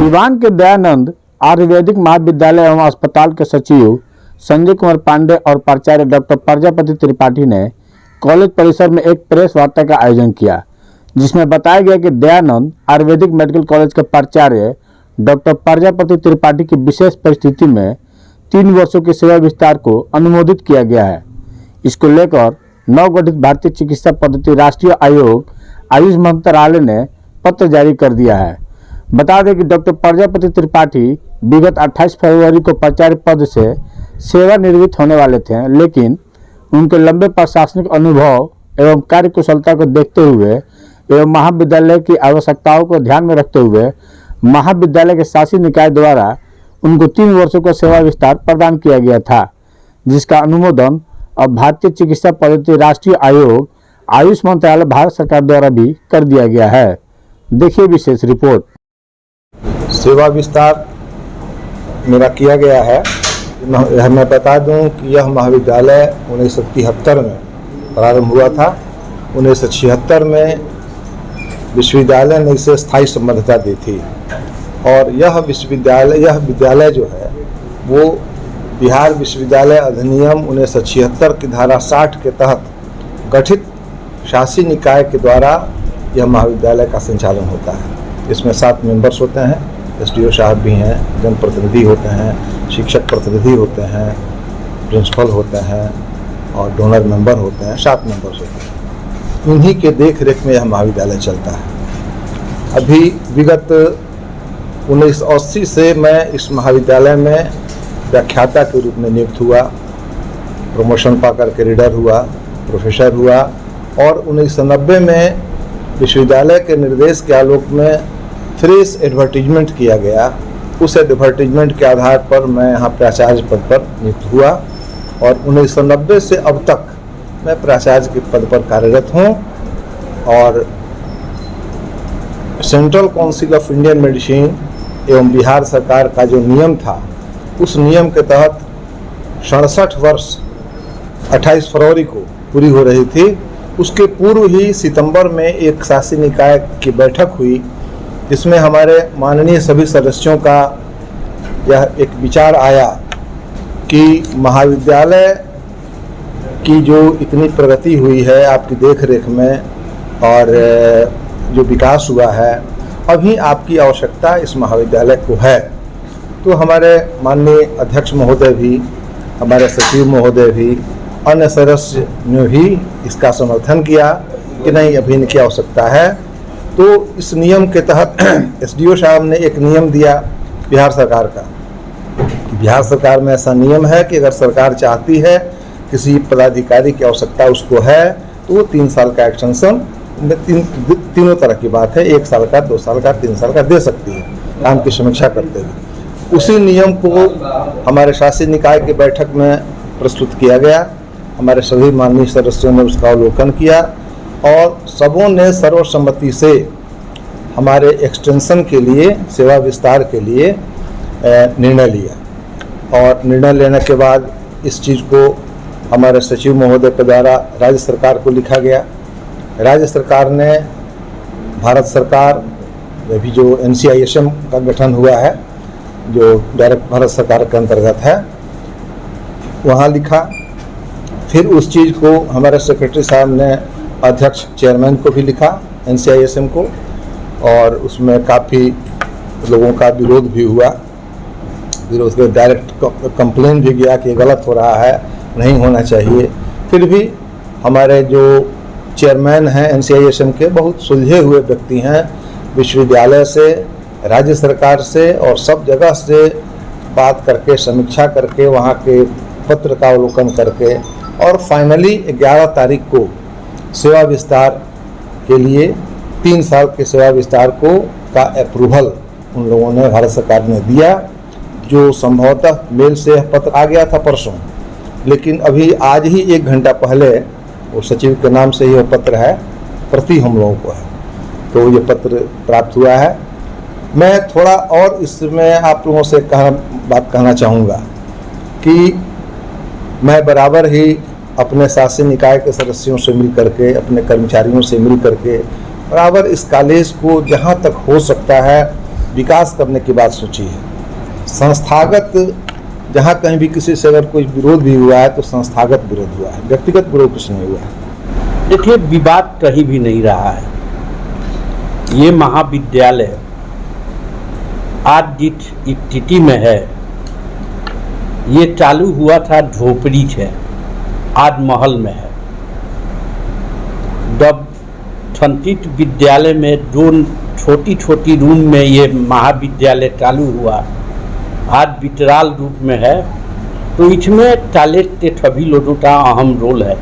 सिवान के दयानंद आयुर्वेदिक महाविद्यालय एवं अस्पताल के सचिव संजय कुमार पांडे और प्राचार्य डॉक्टर प्रजापति त्रिपाठी ने कॉलेज परिसर में एक प्रेस वार्ता का आयोजन किया, जिसमें बताया गया कि दयानंद आयुर्वेदिक मेडिकल कॉलेज के प्राचार्य डॉक्टर प्रजापति त्रिपाठी की विशेष परिस्थिति में 3 वर्षों के सेवा विस्तार को अनुमोदित किया गया है। इसको लेकर नवगठित भारतीय चिकित्सा पद्धति राष्ट्रीय आयोग आयुष मंत्रालय ने पत्र जारी कर दिया है। बता दें कि डॉक्टर प्रजापति त्रिपाठी विगत 28 फरवरी को प्राचार्य पद से सेवानिवृत्त होने वाले थे, लेकिन उनके लंबे प्रशासनिक अनुभव एवं कार्यकुशलता को देखते हुए एवं महाविद्यालय की आवश्यकताओं को ध्यान में रखते हुए महाविद्यालय के शासी निकाय द्वारा उनको 3 वर्षों का सेवा विस्तार प्रदान किया गया था, जिसका अनुमोदन अब भारतीय चिकित्सा पद्धति राष्ट्रीय आयोग आयुष मंत्रालय भारत सरकार द्वारा भी कर दिया गया है। देखिए विशेष रिपोर्ट। सेवा विस्तार मेरा किया गया है। मैं बता दूं कि यह महाविद्यालय 1973 में प्रारंभ हुआ था। 1976 में विश्वविद्यालय ने इसे स्थायी संबद्धता दी थी और यह विद्यालय जो है वो बिहार विश्वविद्यालय अधिनियम 1976 की धारा 60 के तहत गठित शासी निकाय के द्वारा यह महाविद्यालय का संचालन होता है। इसमें 7 मेंबर्स होते हैं, एसडीओ साहब भी हैं, जनप्रतिनिधि होते हैं, शिक्षक प्रतिनिधि होते हैं, प्रिंसिपल होते हैं और डोनर मेंबर होते हैं, 7 मेंबर्स होते हैं। इन्हीं के देख रेख में यह महाविद्यालय चलता है। अभी विगत 1980 से मैं इस महाविद्यालय में व्याख्याता के रूप में नियुक्त हुआ, प्रमोशन पा करके रीडर हुआ, प्रोफेसर हुआ और 1990 में विश्वविद्यालय के निर्देश के आलोक में फ्रेश एडवर्टीजमेंट किया गया। उस एडवर्टीजमेंट के आधार पर मैं यहाँ प्राचार्य पद पर नियुक्त हुआ और 1990 से अब तक मैं प्राचार्य के पद पर कार्यरत हूँ। और central council of Indian medicine एवं बिहार सरकार का जो नियम था, उस नियम के तहत 67 वर्ष 28 फरवरी को पूरी हो रही थी। उसके पूर्व ही सितंबर में एक शासी निकाय की बैठक हुई, जिसमें हमारे माननीय सभी सदस्यों का यह एक विचार आया कि महाविद्यालय की जो इतनी प्रगति हुई है आपकी देखरेख में और जो विकास हुआ है, अभी आपकी आवश्यकता इस महाविद्यालय को है। तो हमारे माननीय अध्यक्ष महोदय भी, हमारे सचिव महोदय भी, अन्य सदस्य ने भी इसका समर्थन किया कि नहीं, अभी इनकी आवश्यकता है। तो इस नियम के तहत एसडीओ साहब ने एक नियम दिया बिहार सरकार का। बिहार सरकार में ऐसा नियम है कि अगर सरकार चाहती है किसी पदाधिकारी की आवश्यकता उसको है तो वो 3 साल का एक्सटेंशन, तीनों तरह की बात है, 1 साल का, 2 साल का, 3 साल का दे सकती है काम की समीक्षा करते हुए। उसी नियम को हमारे शासी निकाय की बैठक में प्रस्तुत किया गया। हमारे सभी माननीय सदस्यों ने उसका अवलोकन किया और सबों ने सर्वसम्मति से हमारे एक्सटेंशन के लिए, सेवा विस्तार के लिए निर्णय लिया। और निर्णय लेने के बाद इस चीज़ को हमारे सचिव महोदय के द्वारा राज्य सरकार को लिखा गया। राज्य सरकार ने भारत सरकार, अभी जो NCISM का गठन हुआ है, जो डायरेक्ट भारत सरकार के अंतर्गत है, वहाँ लिखा। फिर उस चीज़ को हमारे सेक्रेटरी साहब ने अध्यक्ष चेयरमैन को भी लिखा, NCISM को, और उसमें काफ़ी लोगों का विरोध भी हुआ। विरोध के डायरेक्ट कंप्लेन भी गया कि गलत हो रहा है, नहीं होना चाहिए। फिर भी हमारे जो चेयरमैन हैं NCISM के, बहुत सुलझे हुए व्यक्ति हैं, विश्वविद्यालय से, राज्य सरकार से और सब जगह से बात करके, समीक्षा करके, वहाँ के पत्र का अवलोकन करके और फाइनली 11 तारीख को सेवा विस्तार के लिए 3 साल के सेवा विस्तार का अप्रूवल उन लोगों ने, भारत सरकार ने दिया। जो संभवतः मेल से पत्र आ गया था परसों, लेकिन अभी आज ही 1 घंटा पहले वो सचिव के नाम से ये पत्र है, प्रति हम लोगों को है, तो ये पत्र प्राप्त हुआ है। मैं थोड़ा और इसमें आप लोगों से बात कहना चाहूँगा कि मैं बराबर ही अपने शासी निकाय के सदस्यों से मिल करके, अपने कर्मचारियों से मिल करके बराबर इस कॉलेज को जहाँ तक हो सकता है विकास करने की बात सोची है। संस्थागत जहाँ कहीं भी किसी से अगर कोई विरोध भी हुआ है तो संस्थागत विरोध हुआ है, व्यक्तिगत विरोध कुछ नहीं हुआ है। देखिए, विवाद कहीं भी नहीं रहा है। ये महाविद्यालय आज जिस स्थिति में है, ये चालू हुआ था झोपड़ी से, आज महल में है। जब संचित विद्यालय में जो छोटी छोटी रूम में ये महाविद्यालय चालू हुआ, आज विकराल रूप में है, तो इसमें टॉयलेट के सभी लोगों का अहम रोल है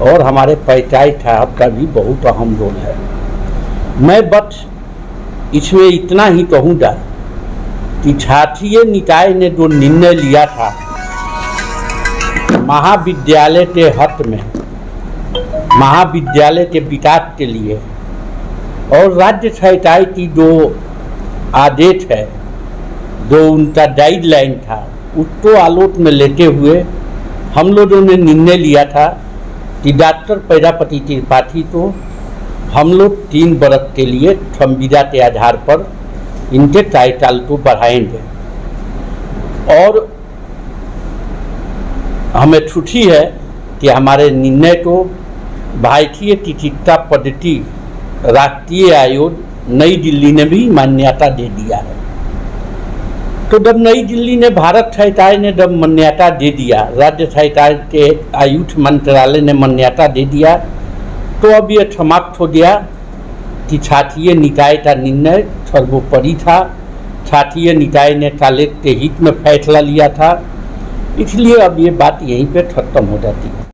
और हमारे पंचायत साहब का भी बहुत अहम रोल है। मैं बस इसमें इतना ही कहूँगा कि छात्रीय निकाय ने जो निर्णय लिया था महाविद्यालय के हक में, महाविद्यालय के विकास के लिए, और राज्य सरकार की जो आदेश है, जो उनका गाइडलाइन था, उसको आलोक में लेते हुए हम लोगों ने निर्णय लिया था कि डॉक्टर प्रजापति त्रिपाठी को हम लोग 3 वर्ष के लिए संविदा के आधार पर इनके टाइटल को बढ़ाएंगे। और हमें खुशी है कि हमारे निर्णय को भारतीय चिकित्सा पद्धति राष्ट्रीय आयोग नई दिल्ली ने भी मान्यता दे दिया है। तो जब नई दिल्ली ने, भारत सरकार ने जब मान्यता दे दिया, राज्य सरकार के आयुष मंत्रालय ने मान्यता दे दिया, तो अब ये समाप्त हो गया कि छात्रीय निकाय का निर्णय सर्वोपरि था। छात्रीय निकाय ने कॉलेज के हित में फैसला लिया था, इसलिए अब ये बात यहीं पे खत्म हो जाती है।